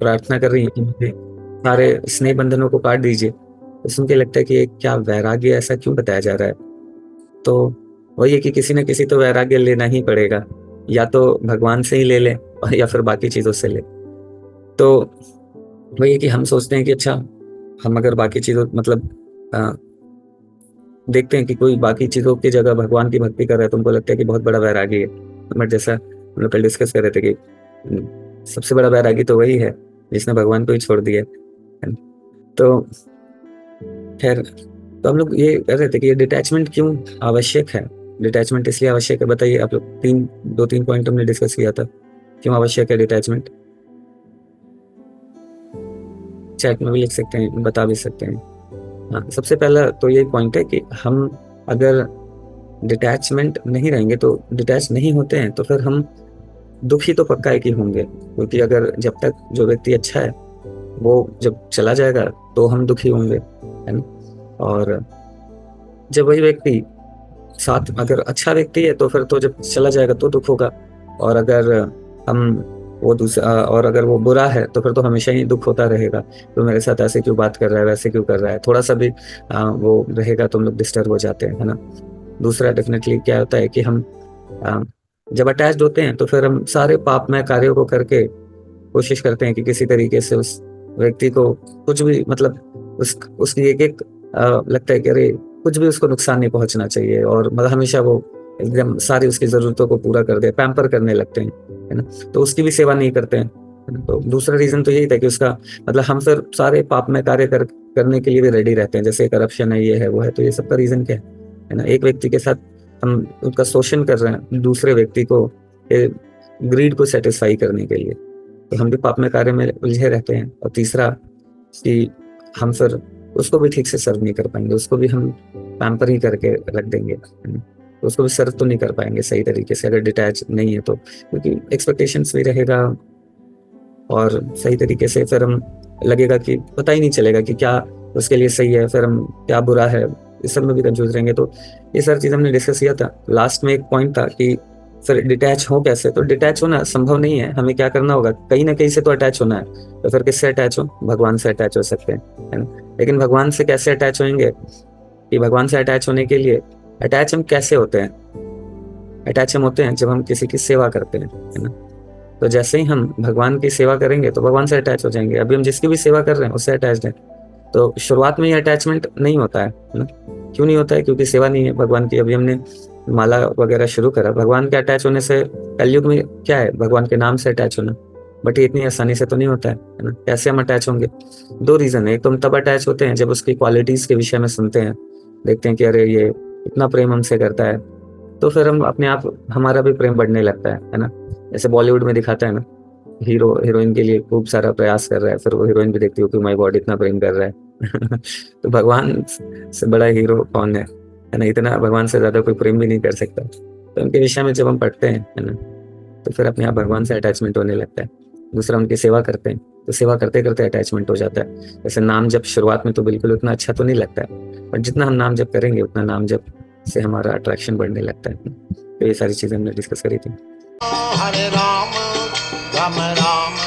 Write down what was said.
प्रार्थना कर रही हैं कि मुझे सारे स्नेह बंधनों को काट दीजिए, तो सुन के लगता है कि ये क्या वैराग्य ऐसा क्यों बताया जा रहा है। तो वही है कि किसी न किसी तो वैराग्य लेना ही पड़ेगा, या तो भगवान से ही ले लें या फिर बाकी चीज़ों से लें। तो वही है कि हम सोचते हैं कि अच्छा, हम अगर बाकी चीज़ों मतलब अ, देखते हैं कि कोई बाकी चीज़ों की जगह भगवान की भक्ति कर रहा है, तो उनको लगता है कि बहुत बड़ा वैरागी है। बट जैसा हम लोग कल डिस्कस कर रहे थे कि सबसे बड़ा वैरागी तो वही है जिसने भगवान को ही छोड़ दिया है ना? तो खैर, तो हम लोग ये कह रहे थे कि ये डिटैचमेंट क्यों आवश्यक है। डिटैचमेंट इसलिए आवश्यक है, बताइए आप लोग। दो तीन पॉइंट हमने डिस्कस किया था, क्यों आवश्यक है डिटैचमेंट। चैट में भी लिख सकते हैं, बता भी सकते हैं। हाँ, सबसे पहला तो यही पॉइंट है कि हम अगर डिटैचमेंट नहीं रहेंगे, तो डिटैच नहीं होते हैं, तो फिर हम दुखी तो पक्का है कि होंगे, क्योंकि अगर जब तक जो व्यक्ति अच्छा है वो जब चला जाएगा तो हम दुखी होंगे, है ना। और जब वही व्यक्ति साथ अगर अच्छा व्यक्ति है तो फिर तो जब चला जाएगा तो दुख होगा। और अगर हम वो दूसरा और अगर वो बुरा है तो फिर तो हमेशा ही दुख होता रहेगा, तो मेरे साथ ऐसे क्यों बात कर रहा है, वैसे क्यों कर रहा है, थोड़ा सा भी वो रहेगा तो हम लोग डिस्टर्ब हो जाते हैं, है ना। दूसरा डेफिनेटली क्या होता है कि हम अ, जब अटैच्ड होते हैं तो फिर हम सारे पापमय कार्यों को करके कोशिश करते हैं कि किसी तरीके से उस व्यक्ति को कुछ भी मतलब उसकी एक एक लगता है कि अरे कुछ भी उसको नुकसान नहीं पहुंचना चाहिए, और मतलब हमेशा वो एकदम सारी उसकी जरूरतों को पूरा कर दे, पैम्पर करने लगते हैं, है ना। तो उसकी भी सेवा नहीं करते हैं, है ना? तो दूसरा रीजन तो यही था कि उसका मतलब हम फिर सारे पाप में कार्य करने के लिए भी रेडी रहते हैं, जैसे करप्शन है, ये है, वो है। तो ये सबका रीजन क्या है ना। एक व्यक्ति के साथ हम उनका शोषण कर रहे हैं दूसरे व्यक्ति को, ग्रीड को सेटिस्फाई करने के लिए, तो हम भी पाप में कार्य में उलझे रहते हैं। और तीसरा कि हम फिर उसको भी ठीक से सर्व नहीं कर पाएंगे, उसको भी हम पैम्पर ही करके रख देंगे, है ना? तो उसको भी सर्व तो नहीं कर पाएंगे सही तरीके से अगर डिटैच नहीं है तो, क्योंकि एक्सपेक्टेशंस भी रहेगा। और सही तरीके से फिर हम लगेगा कि पता ही नहीं चलेगा कि क्या उसके लिए सही है, फिर हम क्या बुरा है, इस सब में भी कंफ्यूज रहेंगे। तो ये सारी चीज हमने डिस्कस किया था। लास्ट में एक पॉइंट था कि फिर डिटैच हो कैसे। तो डिटैच होना संभव नहीं है, हमें क्या करना होगा, कहीं ना कहीं से तो अटैच होना है। तो फिर किससे अटैच हो, भगवान से अटैच हो सकते हैं, है ना। लेकिन भगवान से कैसे अटैच होंगे, कि भगवान से अटैच होने के लिए अटैच हम कैसे होते हैं। अटैच हम होते हैं जब हम किसी की सेवा करते हैं, है ना। तो जैसे ही हम भगवान की सेवा करेंगे तो भगवान से अटैच हो जाएंगे। अभी हम जिसकी भी सेवा कर रहे हैं उससे अटैच हैं। तो शुरुआत में ये अटैचमेंट नहीं होता है ना। क्यों नहीं होता है, क्योंकि सेवा नहीं है भगवान की। अभी हमने माला वगैरह शुरू करा, भगवान के अटैच होने से कलयुग में क्या है, भगवान के नाम से अटैच होना। बट ये इतनी आसानी से तो नहीं होता है ना। कैसे हम अटैच होंगे, दो रीजन है। एक तो हम तब अटैच होते हैं जब उसकी क्वालिटीज के विषय में सुनते हैं, देखते हैं कि अरे ये इतना प्रेम हमसे करता है, तो फिर हम अपने आप हमारा भी प्रेम बढ़ने लगता है ना। जैसे बॉलीवुड में दिखाता है ना, हीरो हीरोइन के लिए खूब सारा प्रयास कर रहा है, फिर वो हीरोइन भी देखती हो कि माय गॉड इतना प्रेम कर रहा है। तो भगवान से बड़ा हीरो कौन है ना। इतना भगवान से ज्यादा कोई प्रेम भी नहीं कर सकता। तो उनके विषय में जब हम पढ़ते हैं, है ना, तो फिर अपने आप भगवान से अटैचमेंट होने लगता है। दूसरा, उनकी सेवा करते हैं तो सेवा करते करते अटैचमेंट हो जाता है। जैसे नाम जब शुरुआत में तो बिल्कुल उतना अच्छा तो नहीं लगता है, बट जितना हम नाम जब करेंगे उतना नाम जब से हमारा अट्रैक्शन बढ़ने लगता है। तो ये सारी चीजें हमने डिस्कस करी थी। हरे राम राम राम